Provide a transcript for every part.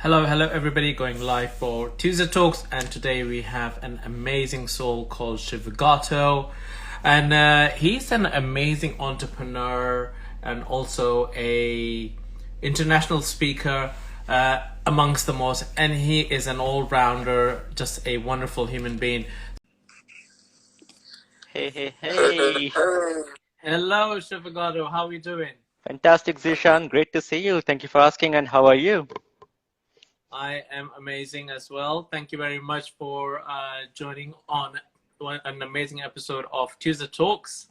Hello, everybody, going live for Tuesday Talks, and today we have an amazing soul called Shuvagato, and he's an amazing entrepreneur and also a international speaker, amongst the most, and he is an all-rounder, just a wonderful human being. Hey, hey, hey. Hello, Shuvagato, how are you doing? Fantastic, Zishan. Great to see you. Thank you for asking. And how are you? I am amazing as well. Thank you very much for joining on an amazing episode of Tuesday Talks.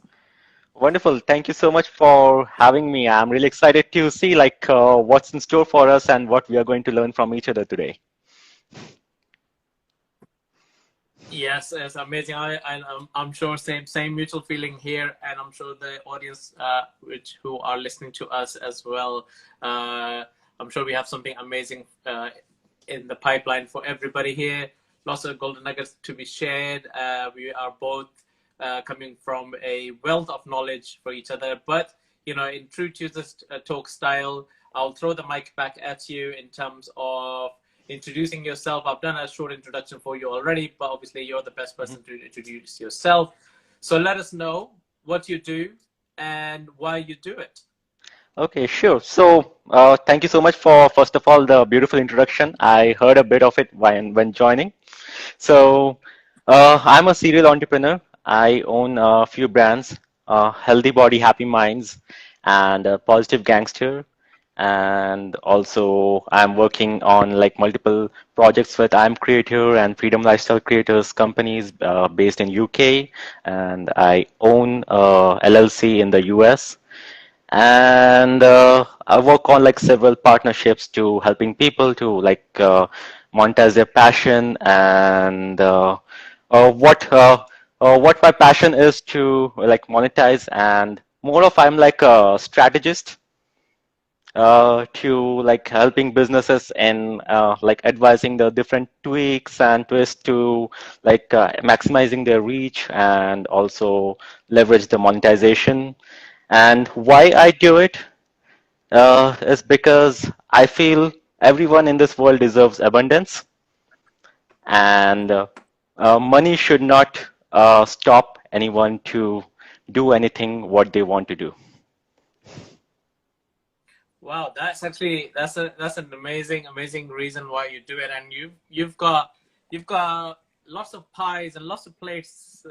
Wonderful. Thank you so much for having me. I'm really excited to see what's in store for us and what we are going to learn from each other today. Yes, it's amazing. I'm sure same mutual feeling here, and I'm sure the audience, which who are listening to us as well. Uh, I'm sure we have something amazing in the pipeline for everybody here. Lots of golden nuggets to be shared. We are both coming from a wealth of knowledge for each other, but in true Tuesday talk style, I'll throw the mic back at you in terms of introducing yourself. I've done a short introduction for you already, but obviously you're the best person to introduce yourself. So let us know what you do and why you do it. Okay, sure. Thank you so much for, first of all, the beautiful introduction. I heard a bit of it when joining. I'm a serial entrepreneur. I own a few brands, Healthy Body, Happy Minds, and Positive Gangster. And also, I'm working on like multiple projects with I'm Creator and Freedom Lifestyle Creators companies based in UK, and I own LLC in the US. And I work on like several partnerships to helping people to monetize their passion and what my passion is to like monetize, and more of I'm like a strategist to like helping businesses and like advising the different tweaks and twists to maximizing their reach and also leverage the monetization. And why I do it is because I feel everyone in this world deserves abundance, and money should not stop anyone to do anything what they want to do. Wow, that's an amazing reason why you do it, and you've got lots of pies and lots of plates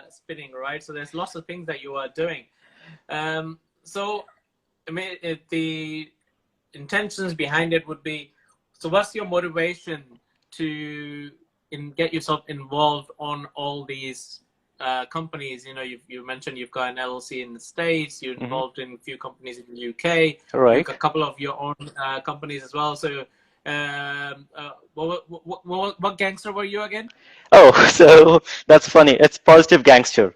spinning, right? So there's lots of things that you are doing. So I mean, the intentions behind it would be, so what's your motivation to get yourself involved on all these companies? You mentioned you've got an LLC in the States, you're Hmm. involved in a few companies in the UK, All you've right. got a couple of your own companies as well. So what gangster were you again? Oh, so that's funny. It's positive gangster.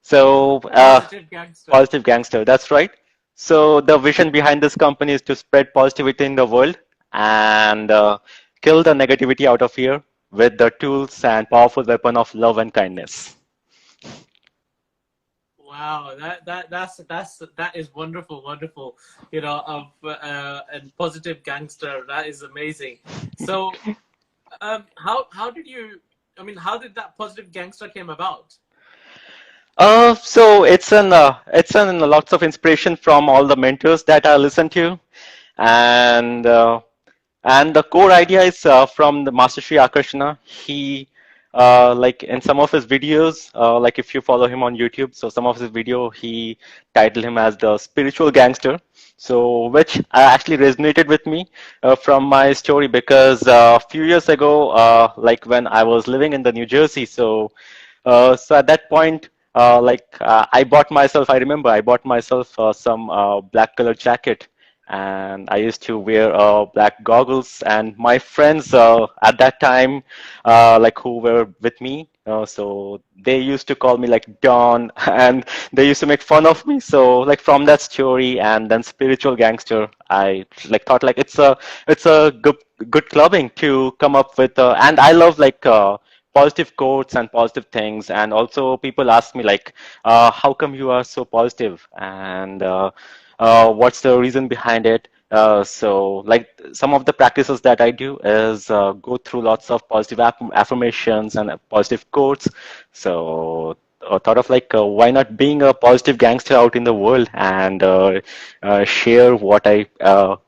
So, Positive gangster. positive gangster, that's right. So, the vision behind this company is to spread positivity in the world and kill the negativity out of here with the tools and powerful weapon of love and kindness. Wow, that is wonderful, wonderful. Of and positive gangster. That is amazing. So, how did you? I mean, how did that positive gangster came about? So it's an lots of inspiration from all the mentors that I listen to, and the core idea is from the Master Sri Akarshana. He like in some of his videos, like if you follow him on YouTube, so some of his video he titled him as the spiritual gangster. So which actually resonated with me from my story because a few years ago, like when I was living in the New Jersey, so at that point, I bought myself. I remember I bought myself some black colored jacket, and I used to wear black goggles. And my friends at that time, like who were with me, so they used to call me like Don, and they used to make fun of me. So like from that story and then spiritual gangster, I like thought like it's a good clubbing to come up with. And I love positive quotes and positive things. And also people ask me like, how come you are so positive? And what's the reason behind it? So like some of the practices that I do is go through lots of positive affirmations and positive quotes. So thought of like why not being a positive gangster out in the world and share what I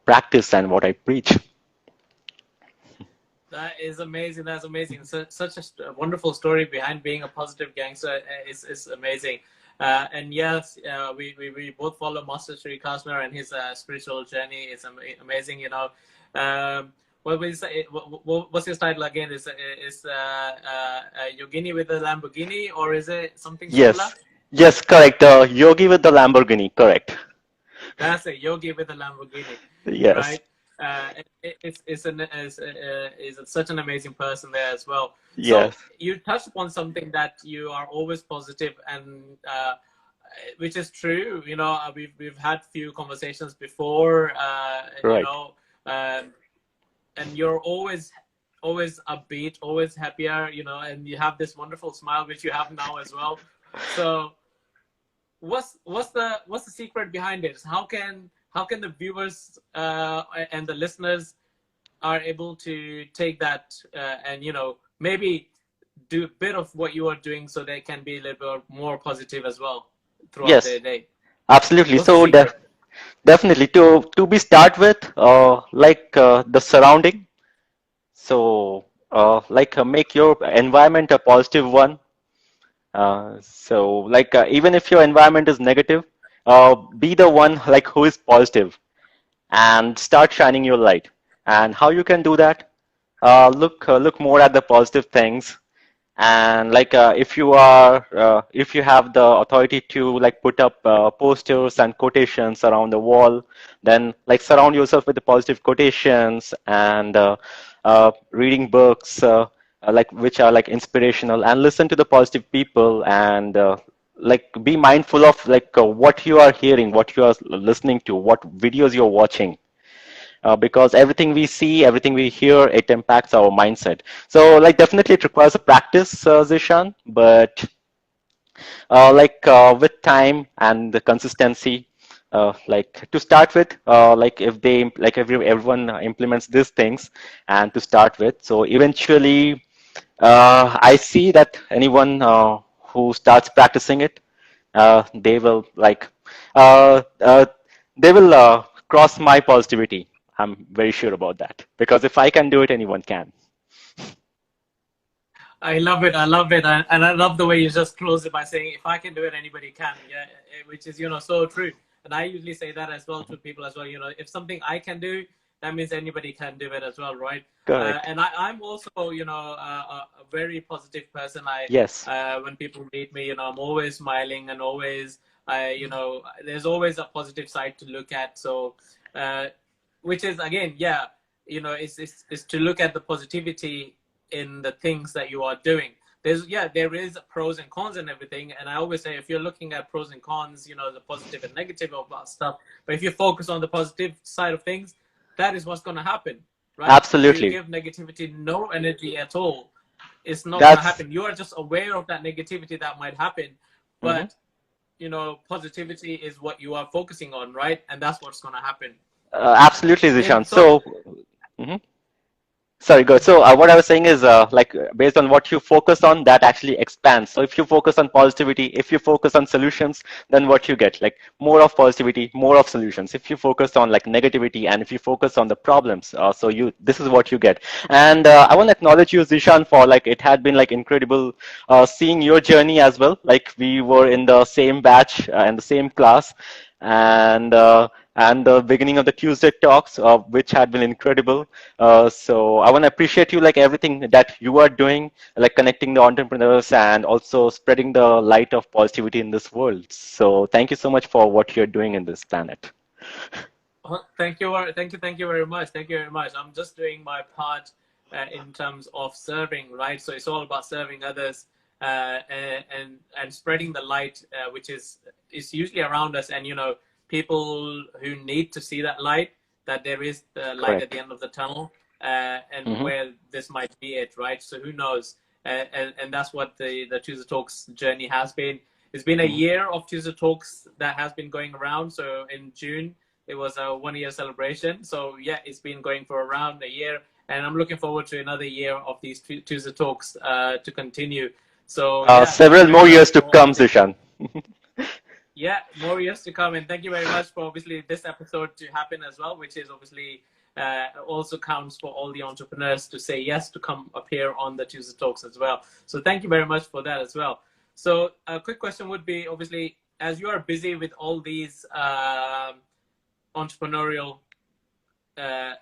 practice and what I preach. That is amazing. That's amazing. Such a wonderful story behind being a positive gangster. Is amazing. And yes, we both follow Master Sri Krishna and his spiritual journey. It's amazing. You know, what we say? What's his title again? Yogini with the Lamborghini, or is it something similar? Yes, yes, correct. Yogi with the Lamborghini, correct. That's a Yogi with a Lamborghini, Yes, right? Is such an amazing person there as well. So yes, you touched upon something that you are always positive, and which is true. You know, we've had few conversations before. You right. know, and you're always upbeat, always happier. You know, and you have this wonderful smile which you have now as well. So what's the secret behind it? How can the viewers and the listeners are able to take that and maybe do a bit of what you are doing so they can be a little bit more positive as well throughout Yes, their day? absolutely. What's the So secret? definitely to be start with, like the surrounding. So like make your environment a positive one. So like even if your environment is negative, be the one like who is positive and start shining your light. And how you can do that? Look more at the positive things, and like if you have the authority to like put up posters and quotations around the wall, then like surround yourself with the positive quotations and reading books like which are like inspirational, and listen to the positive people, and like be mindful of like what you are hearing, what you are listening to, what videos you're watching, because everything we see, everything we hear, it impacts our mindset. So, like, definitely it requires a practice, Zishan, but with time and the consistency, like to start with, like if they like everyone implements these things, and to start with, so eventually, I see that anyone who starts practicing it, they will like uh, uh, they will cross my positivity. I'm very sure about that, because if I can do it, anyone can. I love it. I love it. And I love the way you just close it by saying, if I can do it, anybody can. Yeah, which is, so true. And I usually say that as well to people as well. You know, if something I can do, that means anybody can do it as well, right? Correct. And I'm also, a very positive person. Yes. When people meet me, I'm always smiling and always, there's always a positive side to look at. So, uh, which is again, yeah, it's to look at the positivity in the things that you are doing. There is pros and cons and everything, and I always say if you're looking at pros and cons, the positive and negative of stuff, but if you focus on the positive side of things, that is what's going to happen, right? If you Absolutely. give negativity no energy at all, it's not going to That's happen. You are just aware of that negativity that might happen, mhm. but positivity is what you are focusing on, right? And that's what's going to happen. Absolutely, In Zishan. so So, mhm. Sorry, good. So what I was saying is like based on what you focus on, that actually expands. So if you focus on positivity, if you focus on solutions, then what you get, like more of positivity, more of solutions. If you focus on like negativity, and if you focus on the problems, so you this is what you get. And I want to acknowledge you, Zishan, for like it had been like incredible seeing your journey as well. Like we were in the same batch and the same class, and the beginning of the Tuesday talks, which had been incredible. So I want to appreciate you like everything that you are doing, like connecting the entrepreneurs and also spreading the light of positivity in this world. So thank you so much for what you're doing in this planet. thank you very much. Thank you very much. I'm just doing my part in terms of serving, right? So it's all about serving others and spreading the light, which is usually around us, and people who need to see that light, that there is the light at the Correct. end of the tunnel, and Hmm. where this might be it, right? So who knows? And that's what the Tuesday Talks journey has been. It's been a Hmm. year of Tuesday Talks that has been going around. So in June It was a 1 year celebration. So yeah, it's been going for around a year, and I'm looking forward to another year of these Tuesday talks to continue. So yeah, thank you Several very more much years to for come, obviously, Sushan. yeah, more years to come. And thank you very much for obviously this episode to happen as well, which is obviously also counts for all the entrepreneurs to say yes to come up here on the Tuesday Talks as well. So thank you very much for that as well. So a quick question would be, obviously, as you are busy with all these entrepreneurial uh,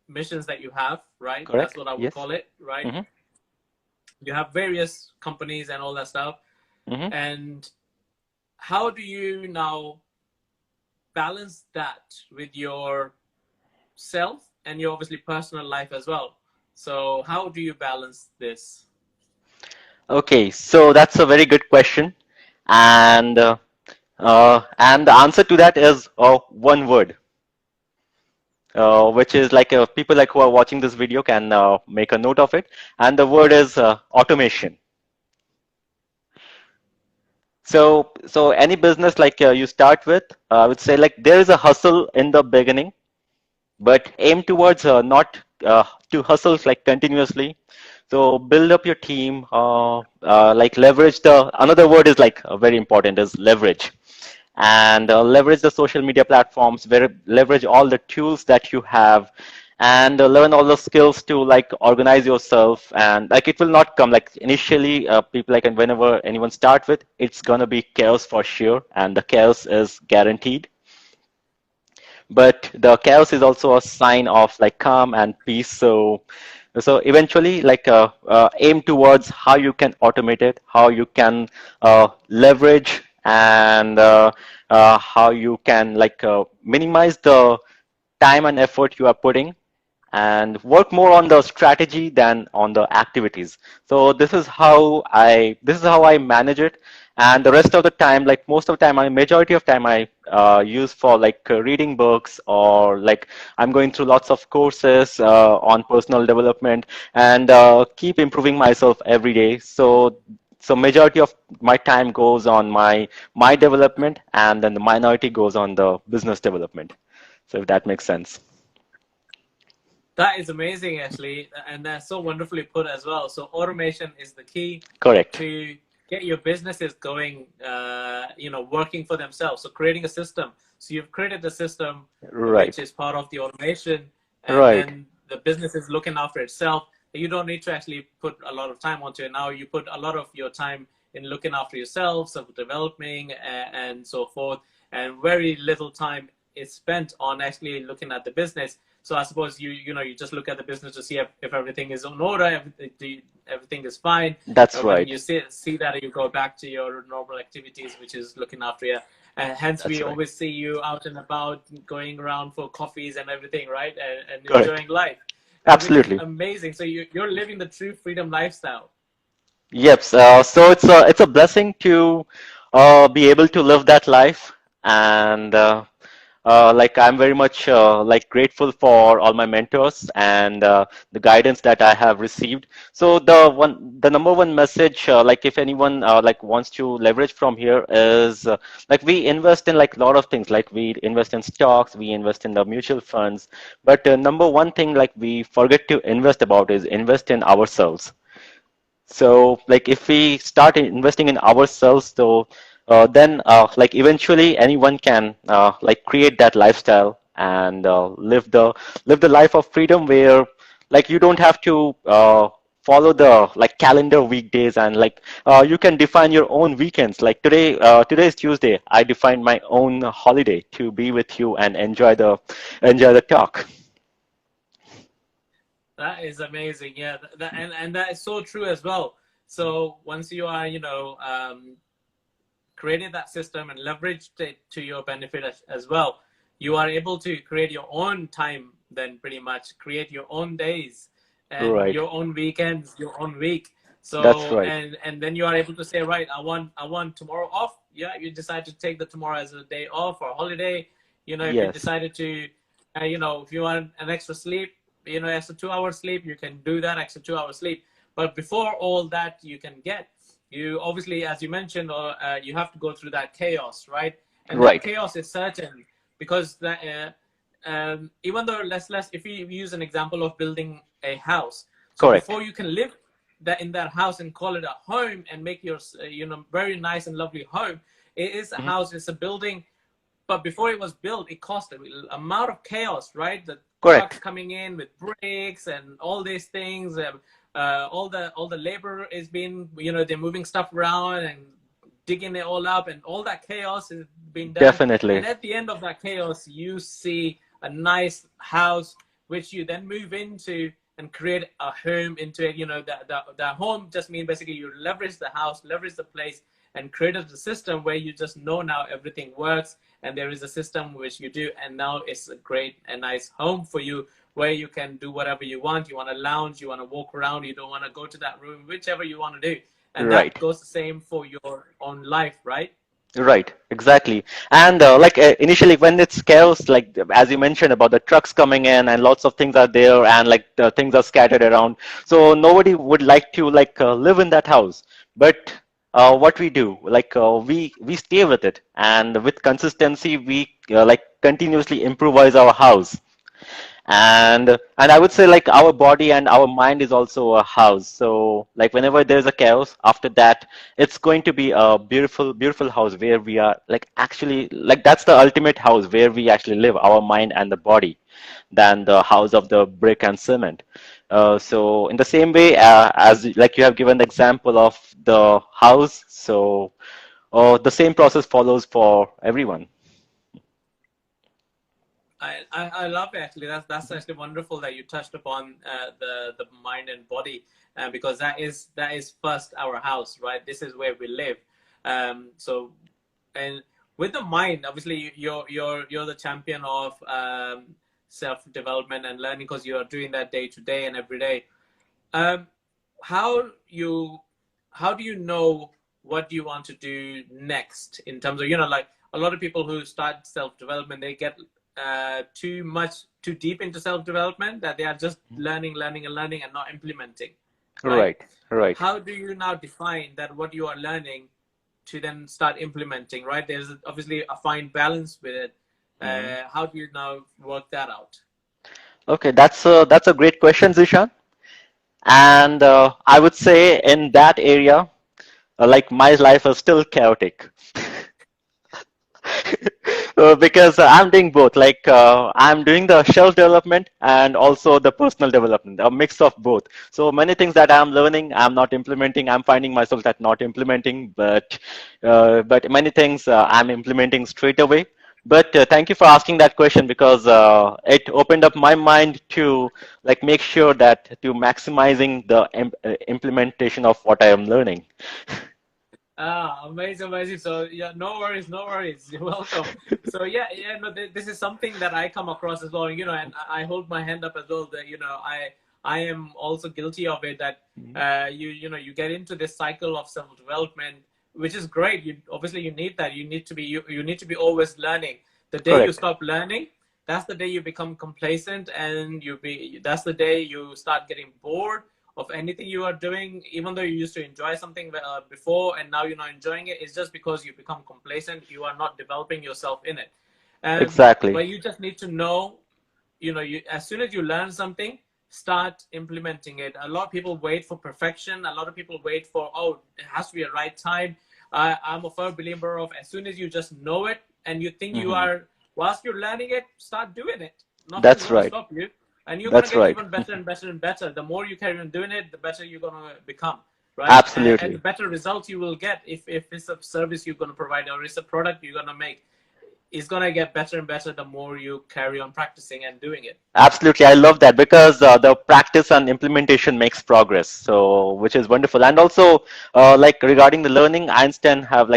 missions that you have, right? That's Correct? what I would Yes. call it, right? Mm-hmm. You have various companies and all that stuff. Mm-hmm. And how do you now balance that with your self and your obviously personal life as well? So how do you balance this? Okay, so that's a very good question, and the answer to that is one word, which is like people like who are watching this video can make a note of it, and the word is automation. So any business like you start with, I would say like there is a hustle in the beginning, but aim towards not to hustle like continuously. So build up your team, like leverage the another word is like very important is leverage, and leverage the social media platforms, where leverage all the tools that you have, and learn all the skills to like organize yourself. And like it will not come like initially people like, and whenever anyone start with, it's gonna be chaos for sure, and the chaos is guaranteed, but the chaos is also a sign of like calm and peace. So eventually like aim towards how you can automate it, how you can leverage, and how you can like minimize the time and effort you are putting, and work more on the strategy than on the activities. So this is how I manage it. And the rest of the time, like most of the time, majority of time I use for like reading books, or like I'm going through lots of courses on personal development, and keep improving myself every day. So majority of my time goes on my development, and then the minority goes on the business development. So if that makes sense. That is amazing, actually, and that's so wonderfully put as well. So automation is the key Correct. to get your businesses going, working for themselves. So creating a system. So you've created a system which Right. is part of the automation, and Right. then the business is looking after itself. You don't need to actually put a lot of time onto it. Now you put a lot of your time in looking after yourself, self-developing, and so forth, and very little time is spent on actually looking at the business. So I suppose you just look at the business to see if everything is in order, everything is fine. That's When right. you see that, you go back to your normal activities, which is looking after you. And hence, That's we right. always see you out and about, going around for coffees and everything, right? And Correct. enjoying life, which is Absolutely. amazing. So you're living the true freedom lifestyle. Yep. So it's a blessing to be able to live that life, and like I'm very much like grateful for all my mentors and the guidance that I have received. So the number one message, like if anyone like wants to leverage from here, is like we invest in like a lot of things. Like we invest in stocks, we invest in the mutual funds, but number one thing like we forget to invest about is invest in ourselves. So, like, if we start investing in ourselves, so then, like, eventually anyone can like create that lifestyle and live the life of freedom, where, like, you don't have to follow the like calendar weekdays, and like you can define your own weekends. Like today is Tuesday. I defined my own holiday to be with you and enjoy the talk. That is amazing. Yeah, and that is so true as well. So once you are, created that system and leveraged it to your benefit as well, you are able to create your own time, then pretty much create your own days and Right. your own weekends, your own week. That's So right. and then you are able to say, right, I want tomorrow off. Yeah, you decide to take the tomorrow as a day off or holiday. If you Yes. decided to, if you want an extra sleep, extra 2 hours sleep, you can do that extra 2 hours sleep. But before all that you can get, you obviously, as you mentioned, you have to go through that chaos, right? And that Right. chaos is certain, because even though less if we use an example of building a house, so Correct. before you can live that in that house and call it a home and make your very nice and lovely home, it is a Hmm. house, it's a building. But before it was built, it caused an amount of chaos, right? The trucks Correct. coming in with bricks and all these things. All the labor is being, they're moving stuff around and digging it all up, and all that chaos is being done. Definitely. And at the end of that chaos, you see a nice house, which you then move into and create a home into it. That home just means basically you leverage the house, leverage the place, and created a system where you just know now everything works, and there is a system which you do, and now it's a great and nice home for you where you can do whatever you want. You want to lounge, you want to walk around, you don't want to go to that room, whichever you want to do. And that Right. goes the same for your own life, right? Right, exactly. And initially when it's chaos, like as you mentioned about the trucks coming in and lots of things are there and like the things are scattered around. So nobody would like to live in that house. But what we do, we stay with it, and with consistency we continuously improvise our house. And I would say like our body and our mind is also a house. So like whenever there's a chaos, after that it's going to be a beautiful house where we are like actually like that's the ultimate house where we actually live, our mind and the body, than the house of the brick and cement. So in the same way, as like you have given the example of the house, so the same process follows for everyone. I love it, actually. That's actually wonderful that you touched upon the mind and body, because that is first our house, right? This is where we live. So, and with the mind, obviously you're the champion of self development and learning, because you are doing that day to day and every day. Um, how you how do you know what you want to do next, in terms of, like a lot of people who start self development, they get too deep into self development, that they are just learning and learning and not implementing, right? Right, right. How do you now define that what you are learning to then start implementing, right? There's obviously a fine balance with it. Mhm. How do you now work that out? Okay, that's a great question, Zishan. And I would say in that area, like my life is still chaotic. Because I'm doing both. I'm doing the self development and also the personal development, a mix of both. So many things that I'm learning, I'm not implementing. I'm finding myself that not implementing, but many things I'm implementing straight away. But thank you for asking that question, because it opened up my mind to like make sure that to maximizing the implementation of what I am learning. Ah, amazing, amazing. So yeah, no worries, no worries. You're welcome. So yeah, yeah, no, this is something that I come across as well. And I hold my hand up as well. That I am also guilty of it. That you get into this cycle of self development, which is great. You obviously you need that. You need to be always learning. The day you Correct. stop learning, that's the day you become complacent, and that's the day you start getting bored of anything you are doing. Even though you used to enjoy something before, and now you're not enjoying it, it's just because you become complacent. You are not developing yourself in it. Exactly. But you just need to know, as soon as you learn something, start implementing it. A lot of people wait for perfection. A lot of people wait for, oh, it has to be a right time. I'm a firm believer of, as soon as you just know it and you think you Hmm. are, whilst you're learning it, start doing it. Nothing's That's going to right. stop you. And you're going to That's get right. even better and better and better. The more you carry on doing it, the better you're going to become, right? And the Absolutely. better results you will get, if it's a service you're going to provide, or it's a product you're going to make, it's going to get better and better the more you carry on practicing and doing it. Absolutely. I love that, because the practice and implementation makes progress. So, which is wonderful. And also, like regarding the learning, Einstein have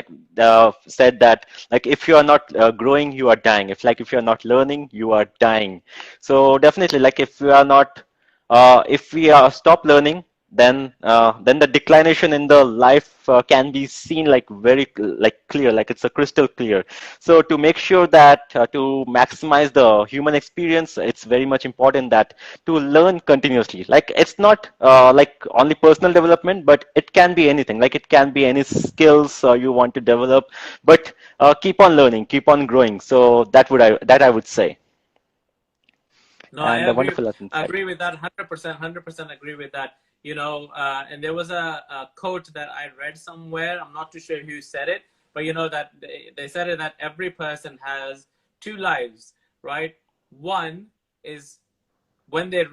said that like if you are not growing, you are dying. If you are not learning, you are dying. So definitely, like if we are not, if we are stop learning, then the declination in the life can be seen like very like clear, like it's a crystal clear. So to make sure that to maximize the human experience, it's very much important that to learn continuously. Like it's not like only personal development, but it can be anything. Like it can be any skills you want to develop, but keep on learning, keep on growing. So that I would say, No, I and a agree. wonderful I insight. agree with that. 100%. 100% agree with that. And there was a quote that I read somewhere. I'm not too sure who said it, but that they said it that every person has two lives, right? One is when the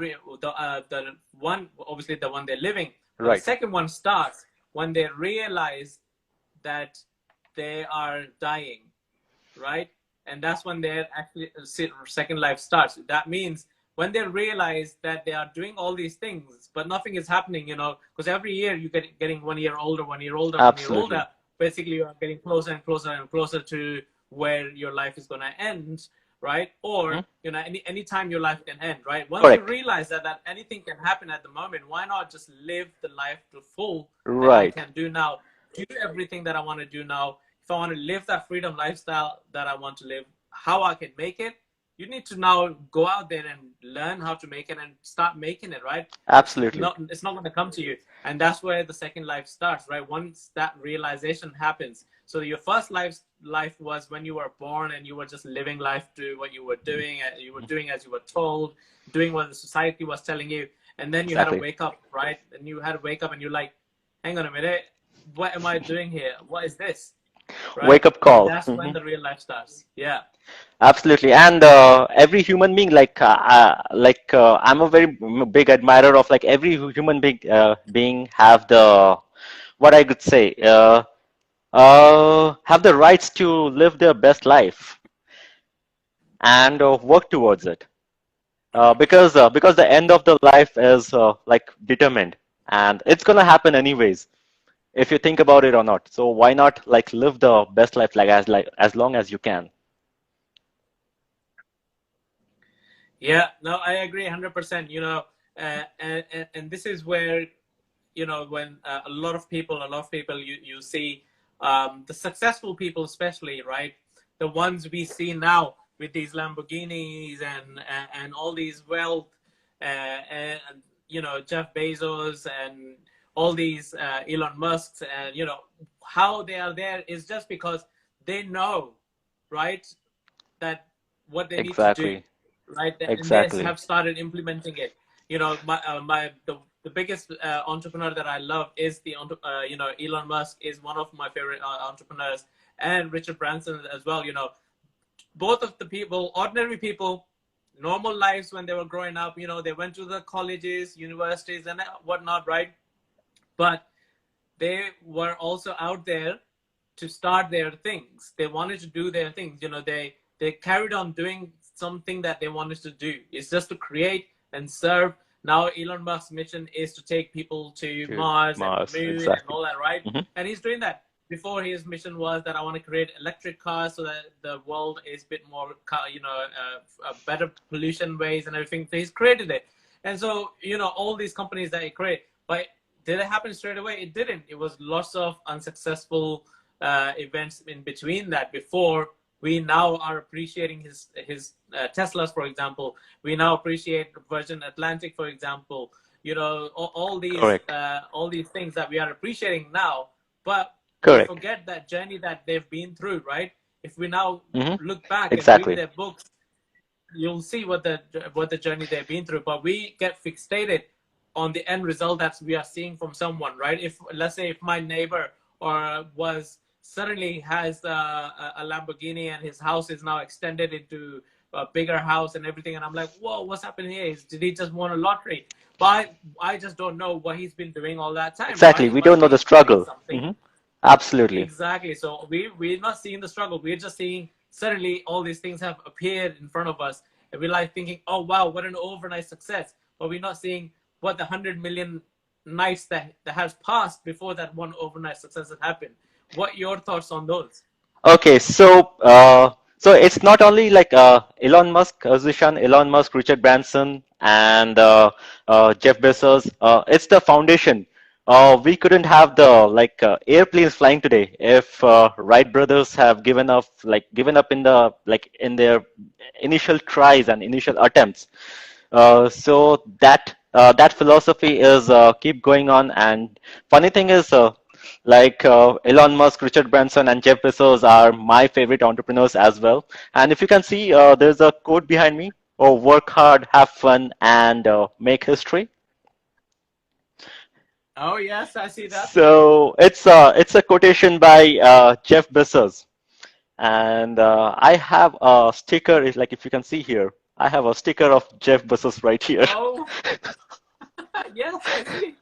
one, obviously the one they're living, but the Right. second one starts when they realize that they are dying, right? And that's when their actually second life starts. That means when they realize that they are doing all these things, but nothing is happening, because every year you get getting 1 year older, 1 year older, 1 year Absolutely. older. Basically, you are getting closer and closer and closer to where your life is going to end, right? Or Mhm. any time your life can end, right? Once you Correct. realize that anything can happen at the moment, why not just live the life to full that I Right. can do now, do everything that I want to do now. If I want to live that freedom lifestyle that I want to live, how I can make it, you need to now go out there and learn how to make it and start making it, right? Absolutely. It's not going to come to you. And that's where the second life starts, right? Once that realization happens. So your first life was when you were born and you were just living life to what you were doing, you were doing as you were told, doing what the society was telling you. And then you had to Exactly. wake up, right? And you had to wake up and you're like, hang on a minute, what am I doing here? What is this? Right? Wake up And call. that's when the real life starts. Yeah. Absolutely, and every human being, I'm a very big admirer of like every human being have the what I could say have the rights to live their best life and work towards it. Because the end of the life is like determined, and it's gonna happen anyways, if you think about it or not. So why not like live the best life like as long as you can? Yeah. No, I agree 100%. And this is where, when a lot of people, you see the successful people, especially, right? The ones we see now with these Lamborghinis and all these wealth, and, Jeff Bezos and all these Elon Musks, and, how they are there is just because they know, right, that what they need to do, Exactly. right, and they Exactly. have started implementing it. The biggest entrepreneur that I love is Elon Musk is one of my favorite entrepreneurs, and Richard Branson as well. Both of the people, ordinary people, normal lives when they were growing up. They went to the colleges, universities, and whatnot, right? But they were also out there to start their things. They wanted to do their things. They carried on doing something that they wanted to do. It's just to create and serve. Now Elon Musk's mission is to take people to To Mars and Mars. Moon and Exactly. all that, right? Hmm. And he's doing that. Before, his mission was that I want to create electric cars so that the world is a bit more, better pollution ways and everything. So he's created it. And so, all these companies that he created, but did it happen straight away? It didn't. It was lots of unsuccessful events in between that before we now are appreciating his Teslas, for example. We now appreciate Virgin Atlantic, for example. Correct. All these things that we are appreciating now, but we Correct. forget that journey that they've been through, right? If we now Hmm. look back and read Exactly. their books, you'll see what the journey they've been through. But we get fixated on the end result that we are seeing from someone, right? If, let's say, if my neighbor or was suddenly has a Lamborghini and his house is now extended into a bigger house and everything, and I'm like, whoa, what's happening here? Did he just won a lottery? But I just don't know what he's been doing all that time, Exactly. right? He We must don't know the be doing struggle. something. Hmm. Absolutely. Exactly. So we're not seeing the struggle. We're just seeing suddenly all these things have appeared in front of us, and we're like thinking, "Oh wow, what an overnight success!" But we're not seeing what the 100 million nights that has passed before that one overnight success had happened. What your thoughts on those? Okay, so it's not only like Elon Musk, Zishan, Elon Musk, Richard Branson. and Jeff Bezos. It's the foundation. We couldn't have the airplanes flying today if Wright brothers have given up in the in their initial tries and initial attempts. So that philosophy is keep going on. And funny thing is, Elon Musk, Richard Branson, and Jeff Bezos are my favorite entrepreneurs as well. And if you can see, there's a quote behind me: "Oh, work hard, have fun, and make history." Oh yes, I see that. So it's a quotation by Jeff Bezos, and I have a sticker. Like if you can see here, I have a sticker of Jeff Bezos right here. Oh yes, I see.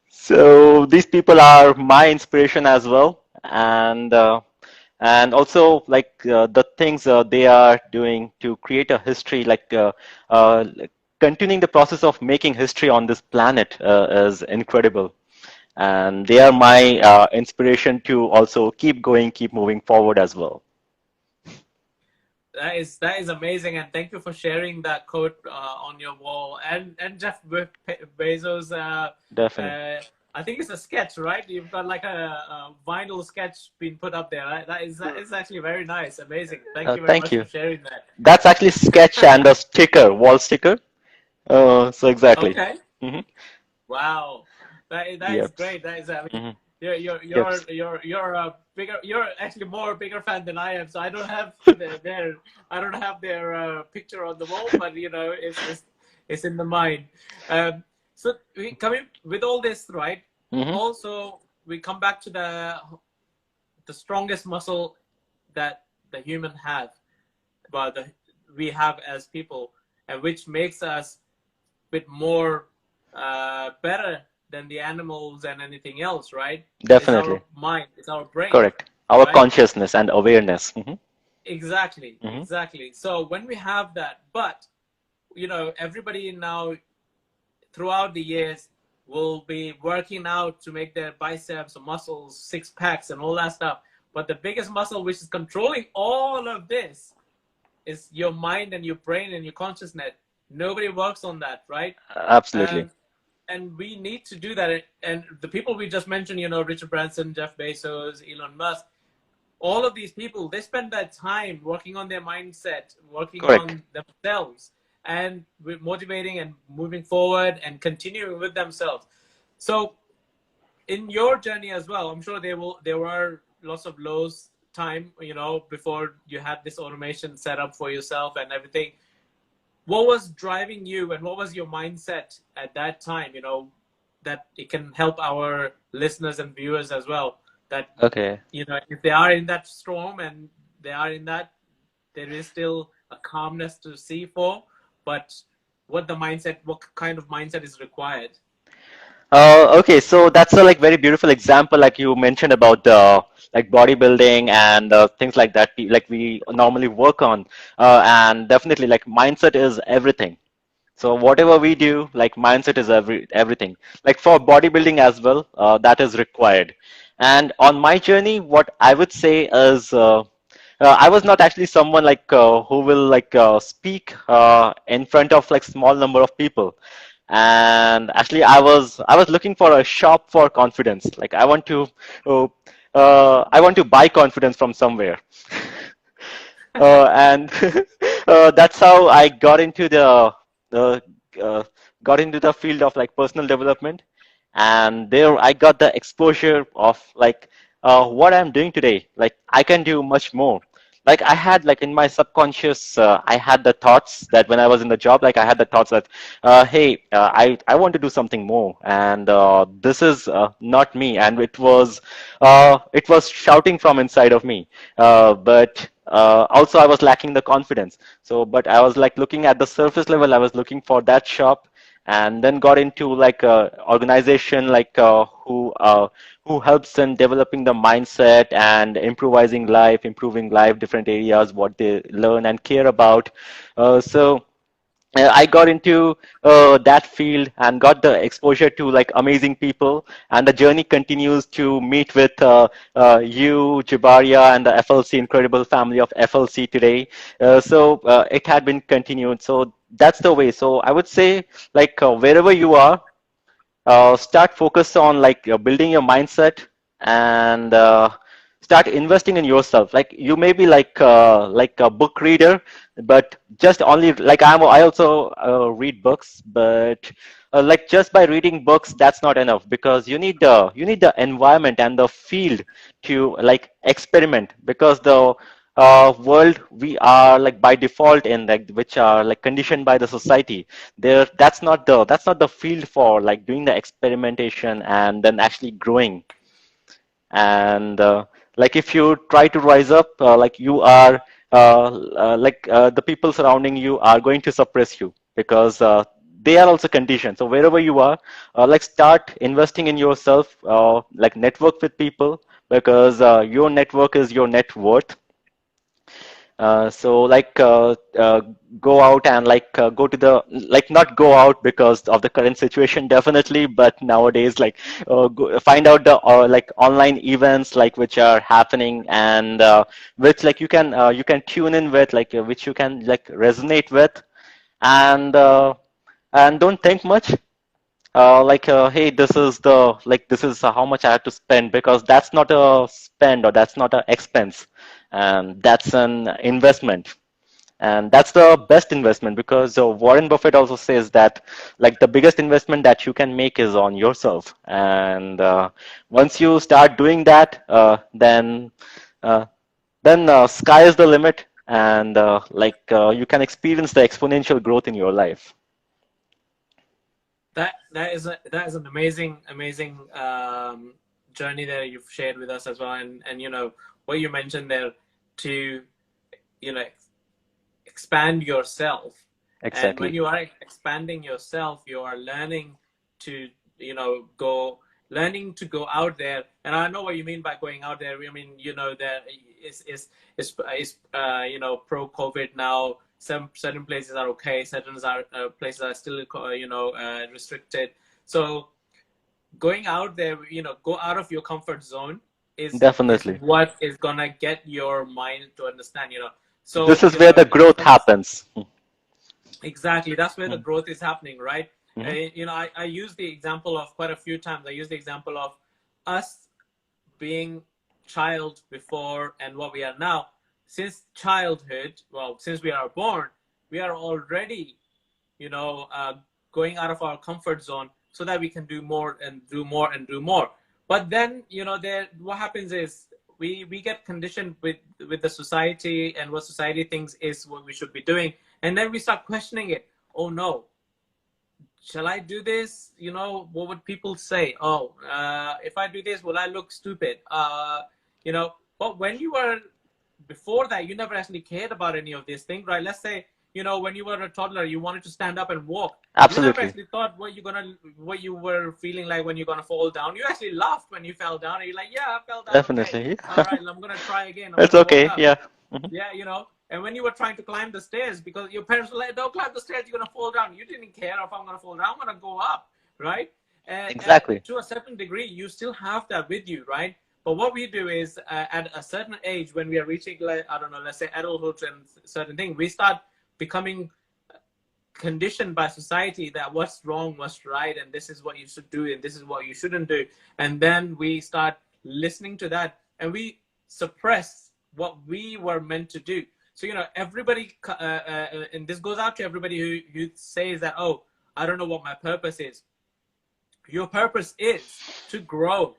So these people are my inspiration as well, and also the things they are doing to create a history, continuing the process of making history on this planet is incredible, and they are my inspiration to also keep going, keep moving forward as well. That is amazing, and thank you for sharing that quote on your wall. And Jeff Bezos, Definitely. I think it's a sketch, right? You've got like a vinyl sketch being put up there. Right? That is actually very nice, amazing. Thank you very Thank much you. for sharing that. That's actually sketch and a sticker, wall sticker. So exactly. Okay. Hmm. Wow, that is Yep. great. That is, I mean, Hmm. you're you're Yep. you're you're you're a bigger. You're actually more bigger fan than I am. So I don't have I don't have their picture on the wall, but it's in the mind. So we coming with all this, right? Hmm. Also, we come back to the strongest muscle that the human have, but we have as people, and which makes us bit more better than the animals and anything else, right? Is our Definitely. mind, it's our brain, Correct. Our right? consciousness and awareness. Hmm. Exactly, Hmm. exactly. So when we have that, but everybody now throughout the years will be working out to make their biceps or muscles, six packs, and all that stuff. But the biggest muscle, which is controlling all of this, is your mind and your brain and your consciousness. Nobody works on that, right? Absolutely. And and we need to do that. And the people we just mentioned, Richard Branson, Jeff Bezos, Elon Musk, all of these people, they spend that time working on their mindset, working Correct. on themselves, and motivating and moving forward and continuing with themselves. So in your journey as well, I'm sure there were lots of lows time, before you had this automation set up for yourself and everything. What was driving you, and what was your mindset at that time, that it can help our listeners and viewers as well, that Okay. if they are in that storm and they are in that, there is still a calmness to see for, but what kind of mindset is required. Okay, so that's a very beautiful example, like you mentioned about the bodybuilding and things like that, like we normally work on, and definitely like mindset is everything. So whatever we do, like mindset is everything. Like for bodybuilding as well, that is required. And on my journey, what I would say is, I was not actually someone who will speak in front of small number of people. And actually, I was looking for a shop for confidence. Like uh, I want to buy confidence from somewhere. And that's how I uh, uh, got into the field of personal development, and there I got the exposure of what I'm doing today. Like I can do much more. Like I had in my subconscious, I had the thoughts that when I was in the job, I had the thoughts that, hey, I want to do something more, and this is not me, and it was shouting from inside of me, but also I was lacking the confidence. So, but I was looking at the surface level. I was looking for that shop, and then got into a organization who helps in developing the mindset and improving life, different areas, what they learn and care about. So I got into that field and got the exposure to amazing people, and the journey continues to meet with you, Jabaria, and the FLC incredible family of FLC today. So it had been continued. So that's the way. So I would say, like, wherever you are, start focus on like building your mindset, and start investing in yourself. Like, you may be like a book reader, but just only like I also read books, but like just by reading books, that's not enough, because you need the environment and the field to like experiment, because the world we are like by default in, like, which are like conditioned by the society, there that's not the field for like doing the experimentation and then actually growing. And like, if you try to rise up, like, you are the people surrounding you are going to suppress you, because they are also conditioned. So wherever you are, like, start investing in yourself, like, network with people, because your network is your net worth. So like, go out and like, go to the, like, not go out because of the current situation, definitely, but nowadays, like, find out the like online events, like, which are happening, and which, like, you can tune in with, like, which you can like resonate with, and don't think much. Like, hey, this is how much I have to spend, because that's not a spend, or that's not an expense, and that's an investment. And that's the best investment, because Warren Buffett also says that, like, the biggest investment that you can make is on yourself. And once you start doing that, uh, then sky is the limit, and you can experience the exponential growth in your life. That is an amazing journey that you've shared with us as well, and what you mentioned there, to expand yourself. And when Exactly. you are expanding yourself, you are learning to go learning to go out there. And I know what you mean by going out there. I mean, that is pro COVID now. Some certain places are okay, certain places are still restricted. So going out there, go out of your comfort zone is Definitely. what is gonna get your mind to understand. So This is where the growth happens. exactly, that's where the Mhm. growth is happening, right? Mhm. I use the example of quite a few times. I use the example of us being child before and what we are now. Since childhood, well, since we are born, we are already going out of our comfort zone so that we can do more and do more and do more. But then, there, what happens is we get conditioned with the society and what society thinks is what we should be doing, and then we start questioning it. Oh no, shall I do this? What would people say? Oh, if I do this, will I look stupid? But when you were before that, you never actually cared about any of these things, right? Let's say, when you were a toddler, you wanted to stand up and walk. You never Absolutely. actually thought what you were feeling like when you're gonna fall down. You actually laughed when you fell down, and you're like, yeah, I fell down. Okay, Definitely. all right, I'm gonna try again. I'm It's gonna walk okay. up. Yeah. Mhm. Yeah, and when you were trying to climb the stairs, because your parents were like, don't climb the stairs, you're gonna fall down. You didn't care if I'm gonna fall down, I'm gonna go up, right? And Exactly. to a certain degree, you still have that with you, right? But what we do is, at a certain age, when we are reaching, like, I don't know, let's say adulthood and certain things, we start becoming conditioned by society that what's wrong, what's right, and this is what you should do, and this is what you shouldn't do. And then we start listening to that, and we suppress what we were meant to do. So, everybody, and this goes out to everybody who says that, oh, I don't know what my purpose is. Your purpose is to grow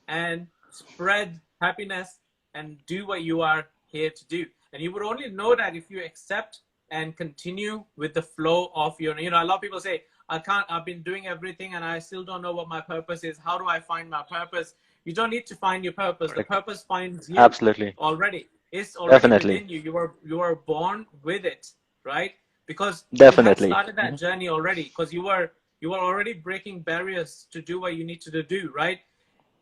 and spread happiness and do what you are here to do. And you would only know that if you accept and continue with the flow of a lot of people say, I've been doing everything and I still don't know what my purpose is. How do I find my purpose? You don't need to find your purpose. The Correct. purpose finds you Absolutely. already. It's already Definitely. within you. You are born with it, right? Because you have Definitely. started that journey already, because you are already breaking barriers to do what you need to do, right?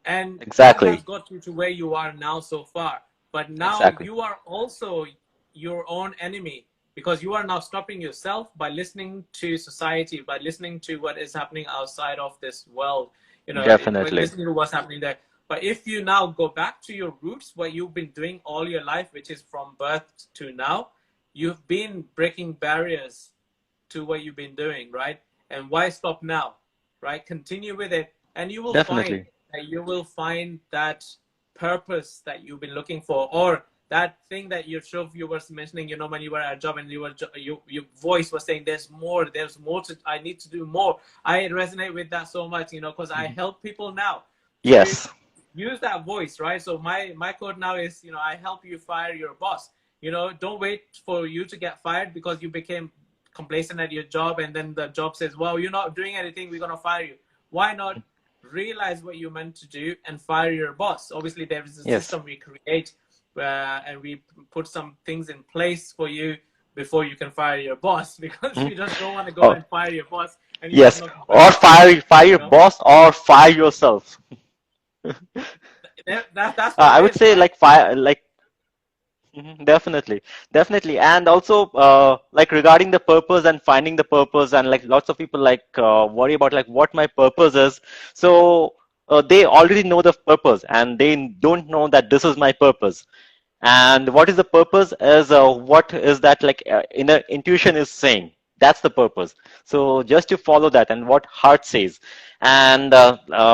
And that has Exactly. got you to where you are now so far. But now Exactly. you are also your own enemy, because you are now stopping yourself by listening to society, by listening to what is happening outside of this world, by Definitely. listening to what's happening there. But if you now go back to your roots, what you've been doing all your life, which is from birth to now, you've been breaking barriers to what you've been doing, right? And why stop now, right? Continue with it, and you will find Definitely. that you will find that purpose that you've been looking for, or that thing that you were mentioning, when you were at a job and your voice was saying there's more to, I need to do more. I resonate with that so much, because I Mhm. help people now to Yes. use that voice, right? So my code now is, I help you fire your boss. Don't wait for you to get fired because you became complacent at your job, and then the job says, well, you're not doing anything, we're going to fire you. Why not realize what you meant to do and fire your boss? Obviously there is a Yes. system we create, and we put some things in place for you before you can fire your boss, because Mhm. you just don't want to go Oh, and fire your boss and you have yes. no Or capacity to do it fire you your know boss or fire yourself. that's what it I would is, say right? like fire, like definitely, definitely, and also like regarding the purpose and finding the purpose, and like lots of people like worry about like what my purpose is. So they already know the purpose, and they don't know that this is my purpose. And what is the purpose is what is that like inner intuition is saying. That's the purpose. So just to follow that and what heart says. And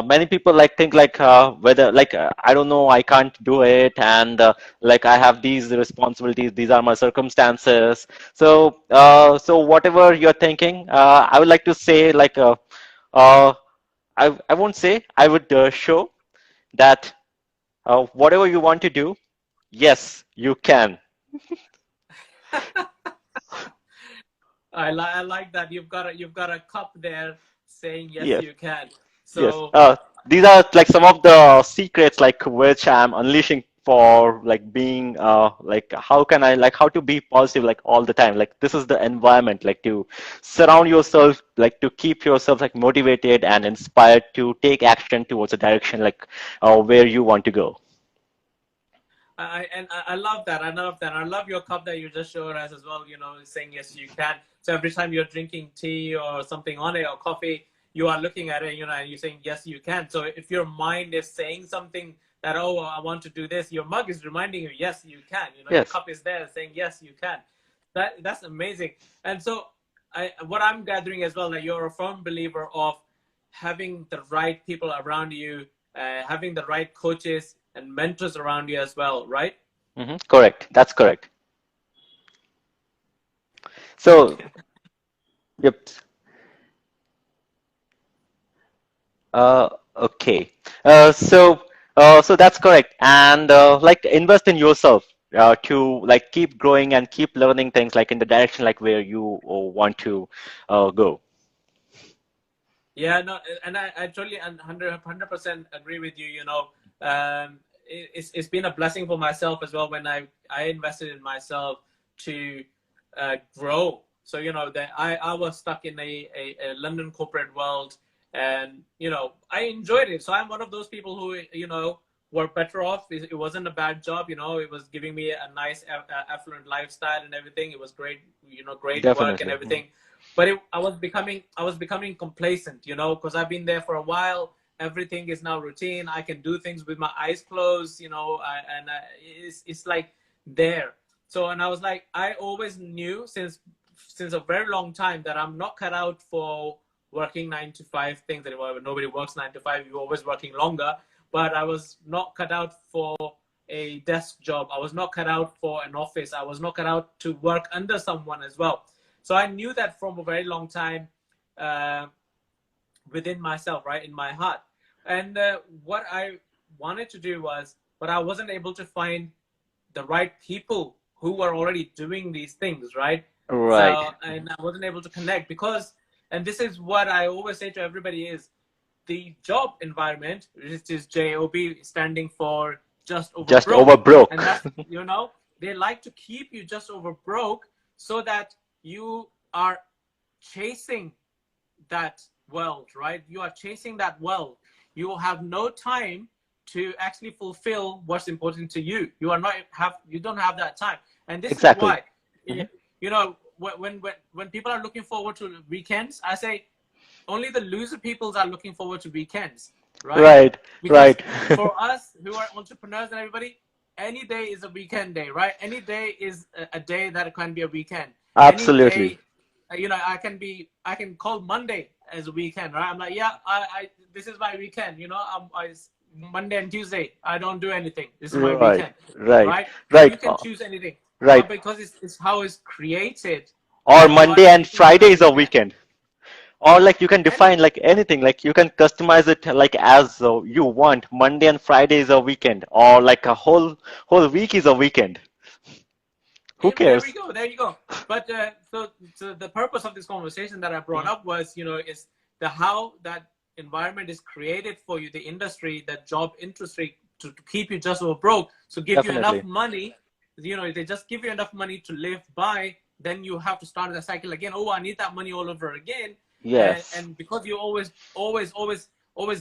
many people like think like whether like I don't know, I can't do it, and like I have these responsibilities, these are my circumstances. So so whatever you're thinking, I would like to say like uh, I won't say, I would show that whatever you want to do, yes, you can. I like that you've got a cup there saying yes Yes, you can. yes. So These are like some of the secrets like which I'm unleashing for like being like how can I like how to be positive like all the time. Like this is the environment like to surround yourself, like to keep yourself like motivated and inspired to take action towards a direction like where you want to go. I love that. I love that. I love your cup that you just showed us as well. Saying yes, you can. So every time you're drinking tea or something on it or coffee, you are looking at it, and you're saying yes, you can. So if your mind is saying something that, oh, I want to do this, your mug is reminding you, yes, you can. Your Yes. cup is there saying yes, you can. That's amazing. And so what I'm gathering as well, that you're a firm believer of having the right people around you, having the right coaches and mentors around you as well, right? Correct. That's correct. So, yep. Okay. So, so that's correct. And like invest in yourself to like keep growing and keep learning things like in the direction like where you want to go. Yeah, no, and I totally and 100% agree with you. It's been a blessing for myself as well when I invested in myself to grow. So that I was stuck in a London corporate world, and I enjoyed it. So I'm one of those people who were better off. It wasn't a bad job. It was giving me a nice affluent lifestyle and everything. It was great, great work and Definitely. everything. But I was becoming complacent, because I've been there for a while. Everything is now routine. I can do things with my eyes closed, and it's like there. So, and I was like, I always knew since a very long time that I'm not cut out for working 9 to 5 things anymore. Nobody works 9 to 5. You're always working longer. But I was not cut out for a desk job. I was not cut out for an office. I was not cut out to work under someone as well. So I knew that from a very long time, uh, within myself, right, in my heart. And what I wanted to do was, but I wasn't able to find the right people who were already doing these things, right? Right. So, and I wasn't able to connect because, and this is what I always say to everybody is the job environment, which is job standing for just over Just broke. over And broke. that's, they like to keep you just over broke so that you are chasing that wealth, right? You are chasing that wealth. You will have no time to actually fulfill what's important to you. You don't have that time. And this is Exactly. why, when people are looking forward to weekends, I say only the loser peoples are looking forward to weekends, right? Right. Because Right. for us who are entrepreneurs and everybody, any day is a weekend day, right? Any day is a day that can be a weekend. Any Absolutely. day I can call Monday as a weekend, right? I'm like, yeah, this is my weekend. Monday and Tuesday, I don't do anything. This is my Right, weekend, right, right? And right, you can choose anything, right. but because it's how it's created, Or you are Monday and taking your Friday time is a with that. weekend. Or like you can And define like anything, like you can customize it like as you want. Monday and Friday is a weekend, or like a whole week is a weekend. Who there we cares? go, there you go. But so the purpose of this conversation that I brought Mhm. up was, is the how that environment is created for you, the industry, that job industry, to keep you just over broke. So give you enough Definitely. money, they just give you enough money to live by. Then you have to start the cycle again. Oh, I need that money all over again. Yes, And because you're always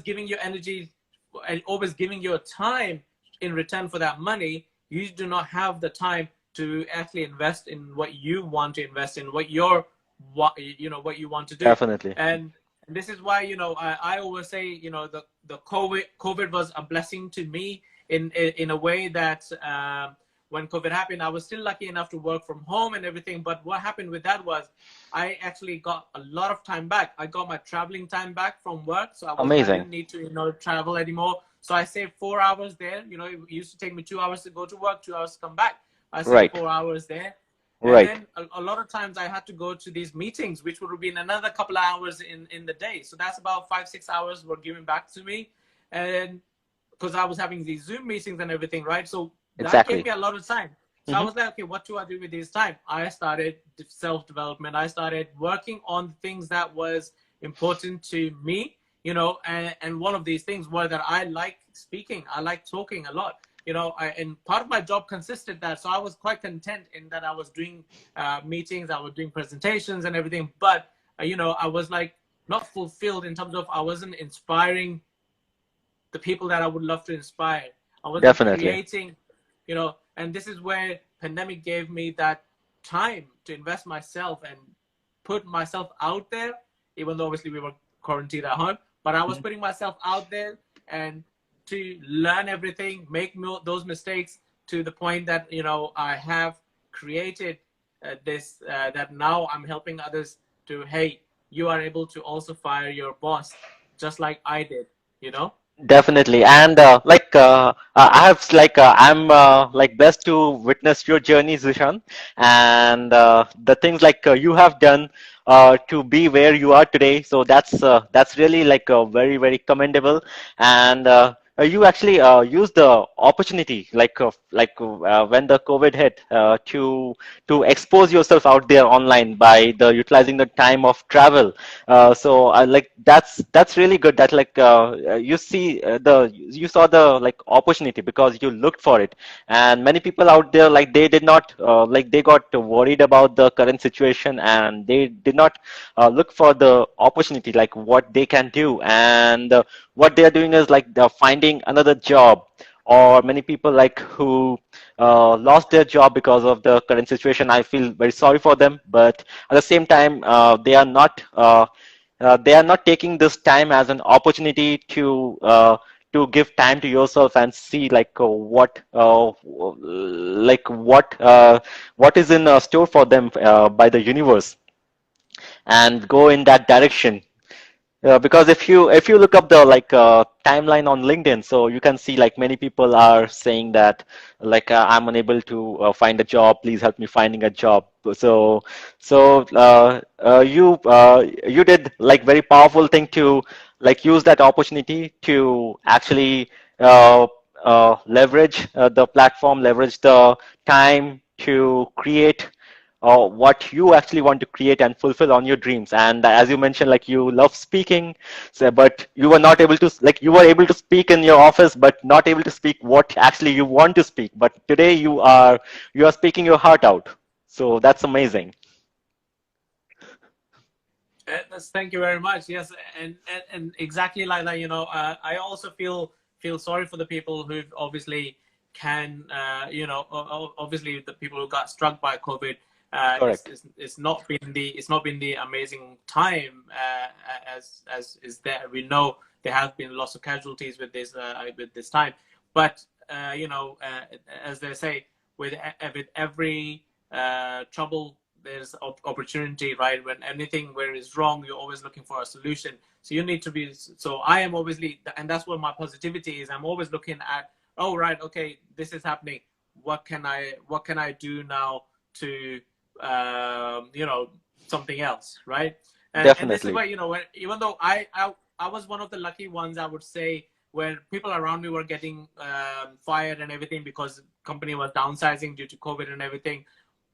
giving your energy and always giving your time in return for that money, you do not have the time to actually invest in what you want to invest in, what you want to do. definitely. And this is why, I always say, the COVID was a blessing to me in a way that, when COVID happened, I was still lucky enough to work from home and everything. But what happened with that was I actually got a lot of time back. I got my traveling time back from work, so I Amazing. didn't need to travel anymore. So I saved 4 hours there. It used to take me 2 hours to go to work, 2 hours to come back. I saved Right, 4 hours there. And right. then a lot of times I had to go to these meetings, which would have been another couple of hours in the day. So that's about 5, 6 hours were given back to me. And because I was having these Zoom meetings and everything, right? So that gave Exactly. me a lot of time. So I Hmm. was like, okay, what do I do with this time? I started self-development. I started working on things that was important to me, and one of these things were that I like speaking. I like talking a lot. And part of my job consisted that. So I was quite content in that I was doing meetings, I was doing presentations and everything. But, I was like not fulfilled in terms of I wasn't inspiring the people that I would love to inspire. I wasn't Definitely. creating, and this is where pandemic gave me that time to invest myself and put myself out there, even though obviously we were quarantined at home, but I was Mhm. putting myself out there and to learn everything, make those mistakes to the point that, I have created this, that now I'm helping others to, hey, you are able to also fire your boss just like I did, you know? Definitely, and I have I'm like blessed to witness your journey, Zishan, and the things like you have done to be where you are today. So that's really like very commendable, and you actually used the opportunity when the COVID hit to expose yourself out there online by the utilizing the time of travel. So I like that's really good that you see you saw the like opportunity because you looked for it, and many people out there like they did not like they got worried about the current situation and they did not look for the opportunity like what they can do, and what they are doing is like they're finding another job, or many people like who lost their job because of the current situation. I feel very sorry for them, but at the same time they are not taking this time as an opportunity to give time to yourself and see what is in store for them by the universe, and go in that direction. Because if you look up the timeline on LinkedIn, so you can see like many people are saying that I'm unable to find a job. Please help me finding a job. So you did like very powerful thing to like use that opportunity to actually uh, leverage the platform, leverage the time to create what you actually want to create and fulfill on your dreams. And as you mentioned, like you love speaking, so, but you were not able to, like you were able to speak in your office, but not able to speak what actually you want to speak. But today you are speaking your heart out. So that's amazing. Thank you very much. Yes, and exactly like that. I also feel sorry for the people who obviously can, obviously the people who got struck by COVID. Correct. It's not been the amazing time as is there. We know there have been lots of casualties with this time, but as they say, with every trouble there's opportunity, right? When anything where is wrong, you're always looking for a solution. So you need to be. So I am obviously, and that's what my positivity is. I'm always looking at, oh right, okay, this is happening. What can I do now to something else, right? And this is Definitely. why, even though I was one of the lucky ones, I would say, where people around me were getting fired and everything because company was downsizing due to COVID and everything.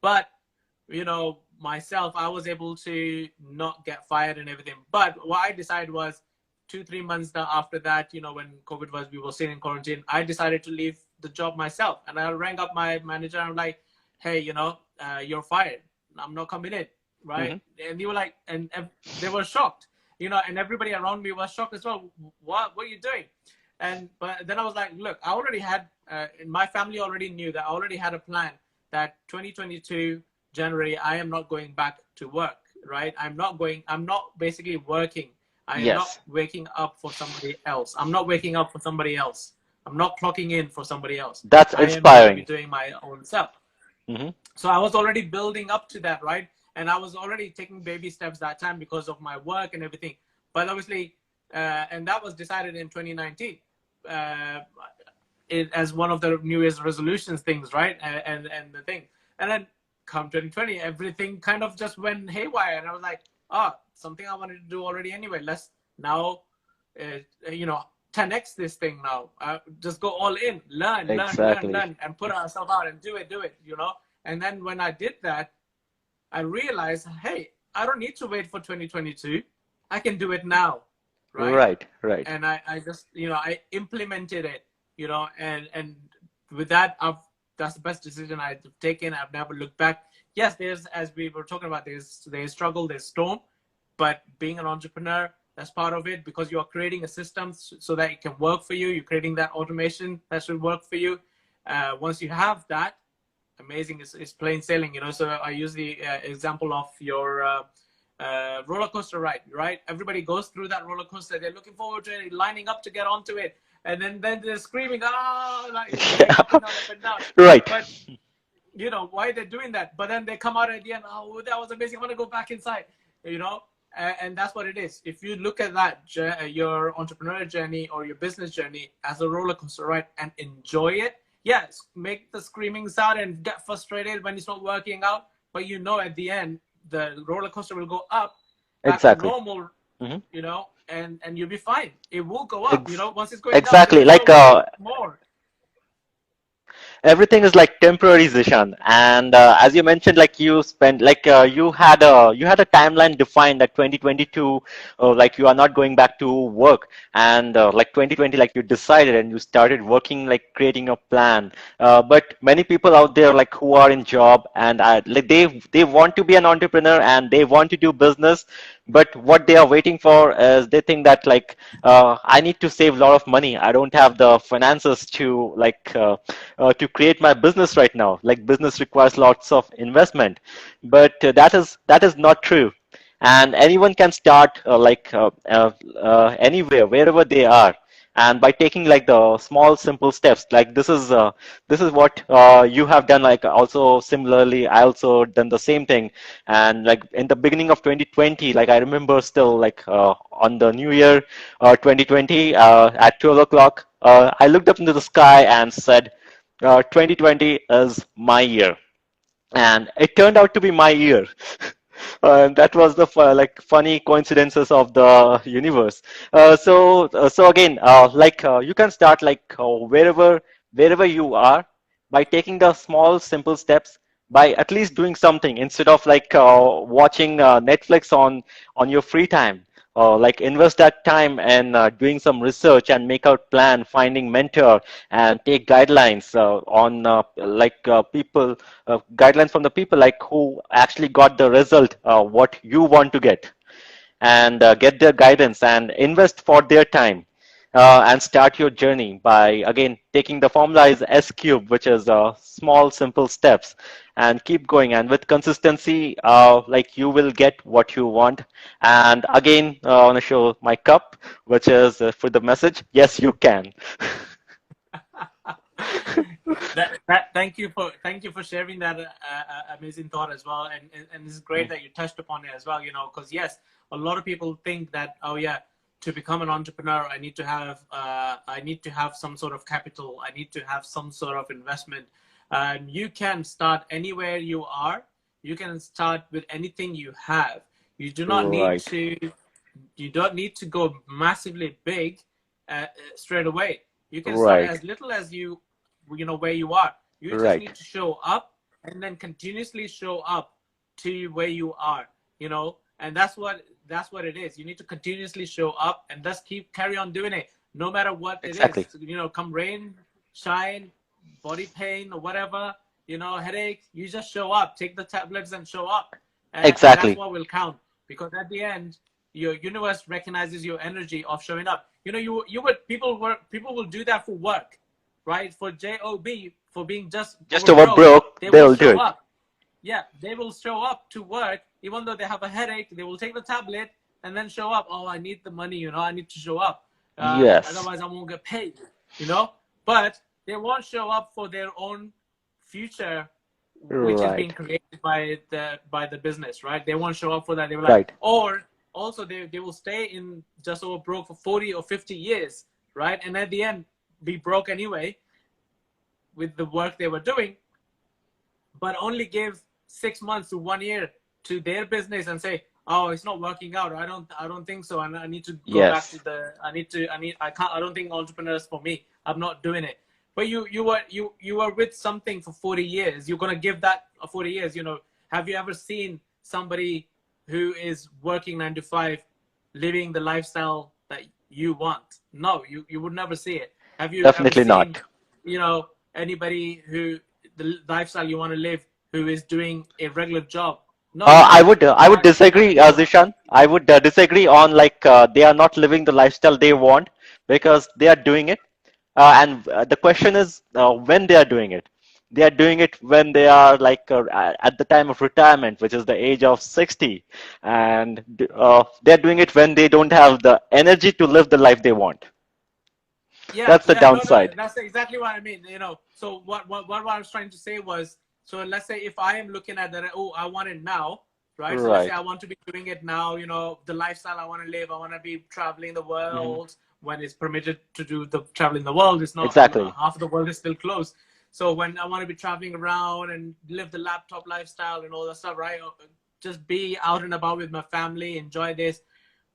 But myself, I was able to not get fired and everything. But what I decided was 2 3 months after that, when COVID was, we were still in quarantine, I decided to leave the job myself. And I rang up my manager. I'm like, hey, you're fired. I'm not coming in, right? Hmm. And they were like, and they were shocked, and everybody around me was shocked as well. What are you doing? But then I was like, look, I already had, my family already knew that I already had a plan that 2022 January, I am not going back to work, right? I'm not basically working. I am not Yes, waking up for somebody else. I'm not waking up for somebody else. I'm not clocking in for somebody else. that's I am going to be inspiring. doing my own self. Hmm. So I was already building up to that, right? And I was already taking baby steps that time because of my work and everything. But obviously, and that was decided in 2019, uh, as one of the New Year's resolutions things, right? And the thing. And then come 2020, everything kind of just went haywire. And I was like, something I wanted to do already anyway. Let's now, you know, 10x this thing now. Just go all in, Exactly. learn, and put ourselves out and do it. And then when I did that, I realized, hey, I don't need to wait for 2022. I can do it now, right? Right, right. And I just, I implemented it, and with that, that's the best decision I've taken. I've never looked back. Yes, there's, as we were talking about, there's struggle, there's storm, but being an entrepreneur, that's part of it, because you are creating a system so that it can work for you. You're creating that automation that should work for you. Once you have that, amazing. It's plain sailing. So I use the example of your roller coaster ride, right? Everybody goes through that roller coaster. They're looking forward to it, lining up to get onto it, and then they're screaming, like going up and down, up and down. Right. But why they're doing that? But then they come out at the end. Oh, that was amazing. I want to go back inside. And that's what it is. If you look at that, your entrepreneurial journey or your business journey as a roller coaster ride and enjoy it, yes, make the screaming sound and get frustrated when it's not working out. But at the end, the roller coaster will go up back to Exactly. normal, Hmm. and you'll be fine. It will go up. Ex Once it's going down, it exactly. will Like go way more. everything is like temporary, Zishan. And as you mentioned, like you spent, like you had a timeline defined that 2022, like you are not going back to work, and like 2020, like you decided and you started working, like creating a plan. But many people out there, like who are in job and like they want to be an entrepreneur and they want to do business, but what they are waiting for is they think that like I need to save a lot of money. I don't have the finances to to create my business right now. Like business requires lots of investment, but that is not true. And anyone can start anywhere, wherever they are. And by taking like the small, simple steps, like this is what you have done. Like also similarly, I also done the same thing. And like in the beginning of 2020, like I remember still like on the New Year 2020 at 12 o'clock, I looked up into the sky and said, 2020 is my year, and it turned out to be my year. And that was the like funny coincidences of the universe. So again, you can start like wherever you are, by taking the small simple steps, by at least doing something instead of like watching Netflix on your free time. Like invest that time in doing some research and make out plan, finding mentor, and take guidelines on people, guidelines from the people like who actually got the result what you want to get, and get their guidance and invest for their time, and start your journey by again taking the formula is S cube, which is small simple steps, and keep going. And with consistency, like you will get what you want. And again, I want to show my cup, which is for the message, yes you can. Thank you for sharing that amazing thought as well, and it's great that you touched upon it as well. You know, because yes, a lot of people think that, oh yeah, to become an entrepreneur, I need to have some sort of capital, I need to have some sort of investment. You can start anywhere you are. You can start with anything you have. You do not need Right, to you don't need to go massively big straight away. You can start right, as little as you know where you are. You just right. need to show up and then continuously show up to where you are. You know, and that's what it is. You need to continuously show up and just carry on doing it, no matter what it Exactly, is. You know, come rain, shine, body pain or whatever. You know, headache. You just show up. Take the tablets and show up, and that's exactly. what will count. Because at the end, your universe recognizes your energy of showing up. You know, people will do that for work, right? For job, for being just Just over over broke, broke, they will they'll do show it. up. Yeah, they will show up to work even though they have a headache. They will take the tablet and then show up. Oh, I need the money. You know, I need to show up. Yes, Otherwise, I won't get paid. You know, but they won't show up for their own future, which is being right, created by the business, right? They won't show up for that. They were like, right. or also they will stay in just over broke for 40 or 50 years, right? And at the end, be broke anyway with the work they were doing, but only give 6 months to 1 year to their business and say, oh, it's not working out. I don't think so. And I need to go back to Yes, I can't, I don't think entrepreneurs for me. I'm not doing it. But you were with something for 40 years. You're going to give that 40 years. You know, have you ever seen somebody who is working 9 to 5, living the lifestyle that you want? No, you would never see it. Have you ever definitely seen, not. you know, anybody who the lifestyle you want to live who is doing a regular job? No, you I don't. would I would That disagree, people don't. Zishan. I would disagree on like they are not living the lifestyle they want because they are doing it. And the question is when they are doing it. They are doing it when they are like at the time of retirement, which is the age of 60, and they're doing it when they don't have the energy to live the life they want. Yeah, That's the yeah, no, no, downside. that's exactly what I mean. You know, so what I was trying to say was, so let's say if I am looking at that, oh, I want it now, right? So let's say I Right. want to be doing it now. You know, the lifestyle I want to live. I want to be traveling the Hmm. world when it's permitted to do the traveling the world. It's not Exactly. half of the world is still closed. So when I want to be traveling around and live the laptop lifestyle and all that stuff, right? Just be out and about with my family, enjoy this.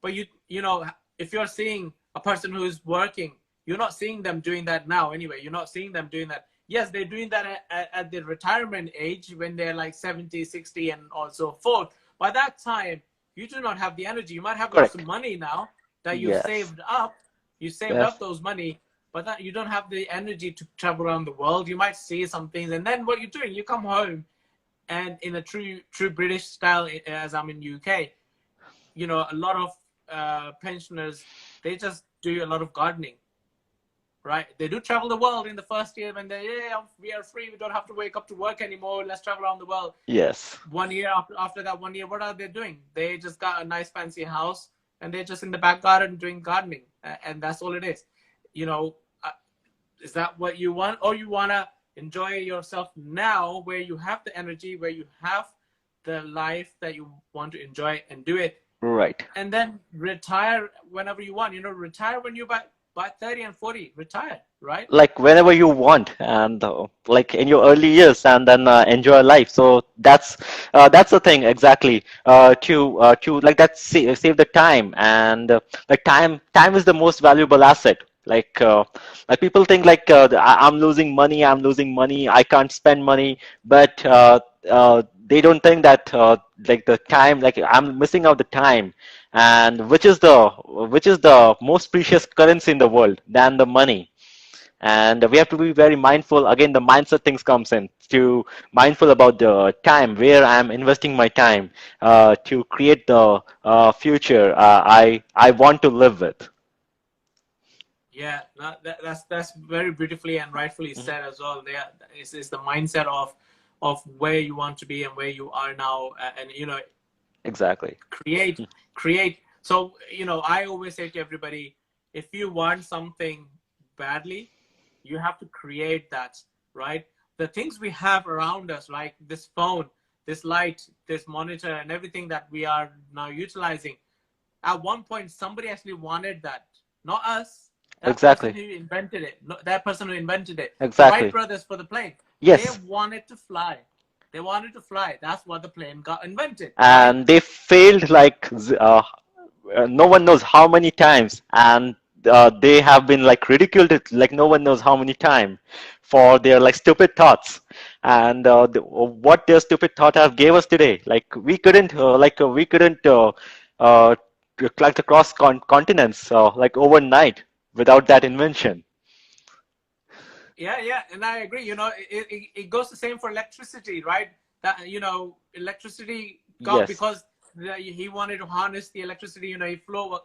But you know, if you're seeing a person who's working, you're not seeing them doing that now anyway. You're not seeing them doing that. Yes, they're doing that at the retirement age when they're like 70, 60, and also forth. By that time, you do not have the energy. You might have lots of Correct. money now that you've Yes. saved up. You saved up Yes. those money, but that you don't have the energy to travel around the world. You might see some things, and then what you're doing, you come home, and in a true British style, as I'm in UK, you know, a lot of pensioners, they just do a lot of gardening, right? They do travel the world in the first year when they, yeah, we are free, we don't have to wake up to work anymore, let's travel around the world. Yes. 1 year after that 1 year, what are they doing? They just got a nice fancy house and they're just in the back garden doing gardening, and that's all it is. You know, is that what you want, or you want to enjoy yourself now where you have the energy, where you have the life that you want to enjoy and do it, Right. and then retire whenever you want. You know, retire when you by 30 and 40, retire, right? Like whenever you want and like in your early years and then enjoy life, so that's the thing exactly to like that save the time and like time is the most valuable asset like people think like I'm losing money, I can't spend money, but they don't think that like the time, like I'm missing out the time, and which is the most precious currency in the world than the money. And we have to be very mindful, again the mindset things comes in to mindful about the time where I'm investing my time to create the future I want to live with. Yeah, that's very beautifully and rightfully Mhm. said as well. There is the mindset of where you want to be and where you are now, and you know, Exactly. create create. So you know, I always say to everybody, if you want something badly, You have to create that, right? The things we have around us, like this phone, this light, this monitor, and everything that we are now utilizing, at one point somebody actually wanted that, not us. That person Exactly. who invented it, that person who invented it, the Wright Exactly. brothers for the plane, they Yes. wanted to fly. They wanted to fly. That's why the plane got invented, right? And they failed like no one knows how many times, and they have been like ridiculed it like no one knows how many times for their like stupid thoughts. And what their stupid thought have gave us today, like we couldn't like to cross continents like overnight without that invention. Yeah, yeah, and I agree. It goes the same for electricity, right? That electricity got Yes, because he wanted to harness the electricity.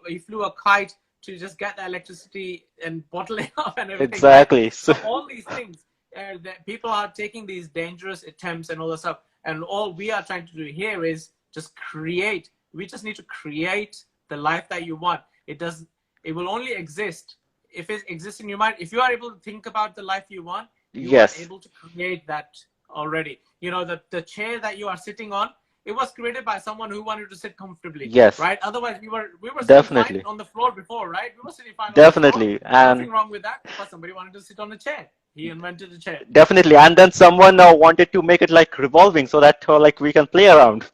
He flew a kite to just get the electricity and bottle it up and everything, right? exactly. So, So all these things, that people are taking these dangerous attempts and all this stuff, and all we are trying to do here is just create. We just need to create the life that you want. It does. It will only exist if it exists in your mind. If you are able to think about the life you want, you are yes, able to create that already. The chair that you are sitting on, it was created by someone who wanted to sit comfortably, yes, right? Otherwise, we were sitting fine definitely, on the floor before, right? We were sitting fine on the floor. definitely, and Nothing wrong with that. But somebody wanted to sit on a chair. He invented a chair. definitely, and then someone wanted to make it like revolving so that like we can play around,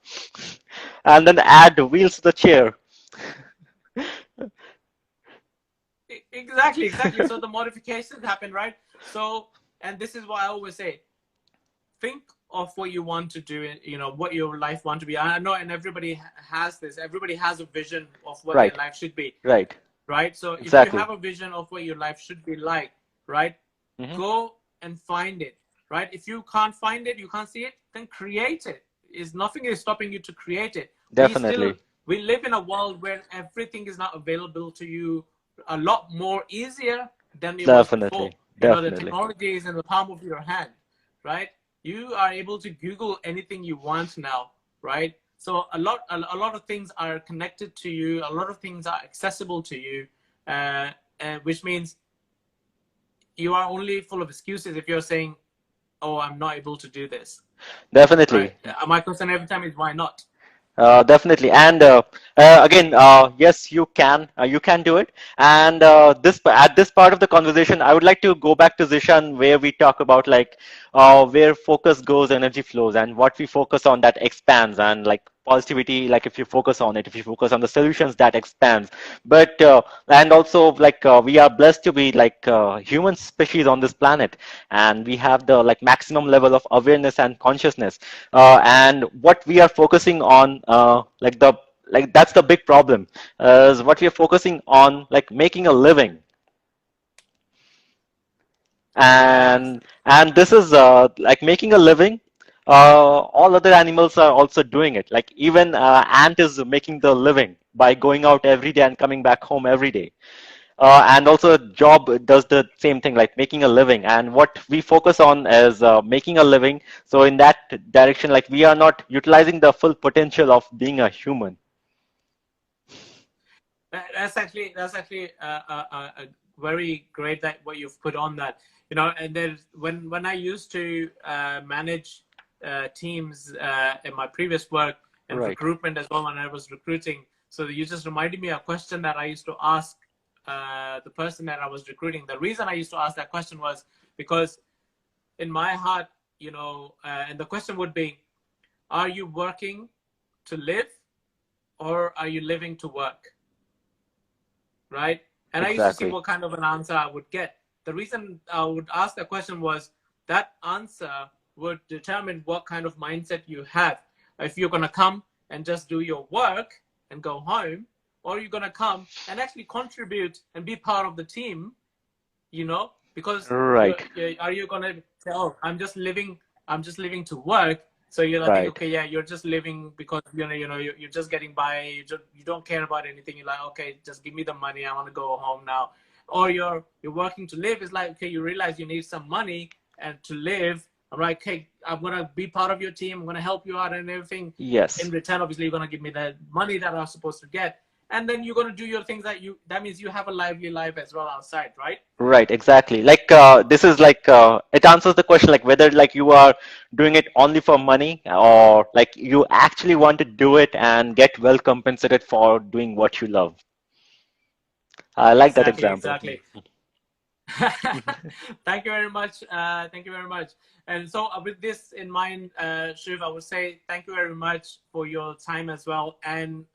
and then add wheels to the chair. Exactly, exactly. So the modifications happen, right? So, and this is what I always say: think of what you want to do, what your life want to be. I know, and everybody has this. Everybody has a vision of what their Right, life should be, right, right? So if you exactly. have a vision of what your life should be like, right, Hmm. go and find it, right? If you can't find it, you can't see it, then create it. Is nothing is stopping you to create it. Definitely, We live in a world where everything is not available to you a lot more easier than it was before. definitely, The definitely, technology is in the palm of your hand, right? You are able to Google anything you want now, right? So a lot of things are connected to you. A lot of things are accessible to you, uh, which means you are only full of excuses if you're saying, "Oh, I'm not able to do this." Right? definitely. My question every time is, "Why not?" Definitely, and again, yes, you can do it. And this at this part of the conversation, I would like to go back to Zishan, where we talk about like where focus goes, energy flows, and what we focus on that expands, and like positivity, like if you focus on it, if you focus on the solutions, that expands. But and also like we are blessed to be like human species on this planet, and we have the like maximum level of awareness and consciousness, and what we are focusing on like that's the big problem, is what we are focusing on like making a living. Yes. And this is like making a living. All other animals are also doing it, like even ant is making the living by going out every day and coming back home every day. And also job does the same thing, like making a living, and what we focus on is making a living. So in that direction, like we are not utilizing the full potential of being a human. That's actually very great that what you've put on that. And there's when I used to manage teams in my previous work and Right. recruitment as well when I was recruiting. So you just reminded me a question that I used to ask the person that I was recruiting. The reason I used to ask that question was because in my heart, and the question would be, are you working to live or are you living to work? Right? And I used to see Exactly. what kind of an answer I would get. The reason I would ask the question was that answer would determine what kind of mindset you have. If you're going to come and just do your work and go home, or you're going to come and actually contribute and be part of the team, because Right. are you going to say, "Oh, I'm just living to work"? So you're like, Right. okay, yeah, you're just living because you're just getting by. You don't care about anything. You're like, okay, just give me the money. I want to go home now. Or you're working to live. It's like, okay, you realize you need some money and to live. I'm like, okay, I'm gonna be part of your team. I'm gonna help you out and everything. In Yes. return, obviously, you're gonna give me the money that I'm supposed to get. and then you're going to do your things that means you have a lively life as well outside, right? Right, exactly. Like this is like it answers the question like whether like you are doing it only for money or like you actually want to do it and get well compensated for doing what you love. I like that Exactly, example. exactly. Thank you very much. Thank you very much. And so, with this in mind, Shiv, I would say thank you very much for your time as well, and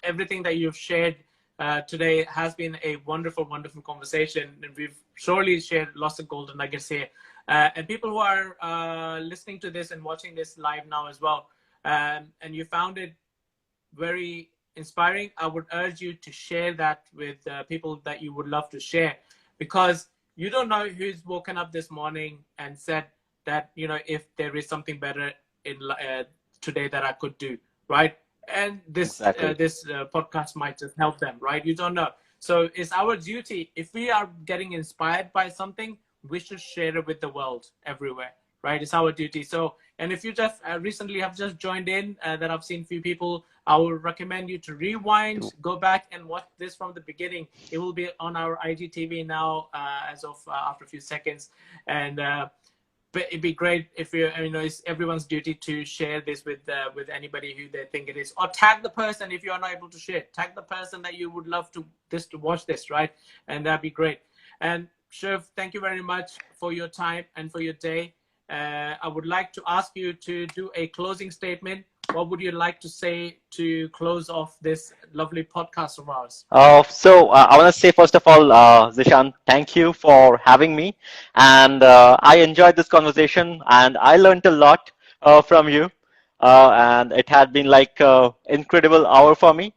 everything that you've shared today has been a wonderful, wonderful conversation, and we've surely shared lots of golden nuggets here. And people who are listening to this and watching this live now as well, and you found it very inspiring, I would urge you to share that with people that you would love to share, because you don't know who's woken up this morning and said that, if there is something better in today that I could do, right? And Exactly. this podcast might just help them, right? You don't know. So it's our duty. If we are getting inspired by something, we should share it with the world everywhere, right? It's our duty. So, and if you just recently have just joined in, that I've seen few people, I would recommend you to rewind, go back and watch this from the beginning. It will be on our IGTV now, as of after a few seconds. And but it'd be great if it's everyone's duty to share this with anybody who they think it is, or tag the person if you are not able to share. Tag the person that you would love to watch this, right? And that'd be great. And Shiv, thank you very much for your time and for your day. I would like to ask you to do a closing statement. What would you like to say to close off this lovely podcast of ours? I want to say first of all, Zishan, thank you for having me, and I enjoyed this conversation, and I learned a lot from you, and it had been like incredible hour for me.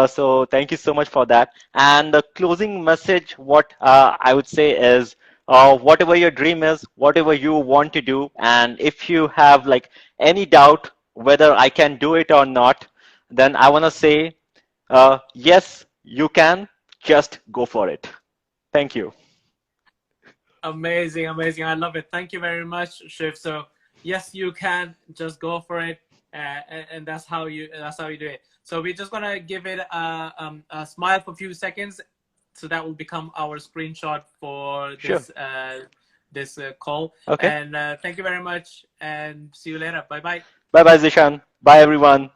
So thank you so much for that. And the closing message, what I would say is, whatever your dream is, whatever you want to do, and if you have like any doubt whether I can do it or not, then I want to say yes, you can. Just go for it. Thank you. Amazing, amazing. I love it. Thank you very much, Shiv. So yes, you can just go for it, and that's how you do it. So we're just gonna give it a smile for a few seconds, so that will become our screenshot for Sure. this call. Okay. And thank you very much, and see you later. Bye bye. Bye bye, Zishan. Bye, everyone.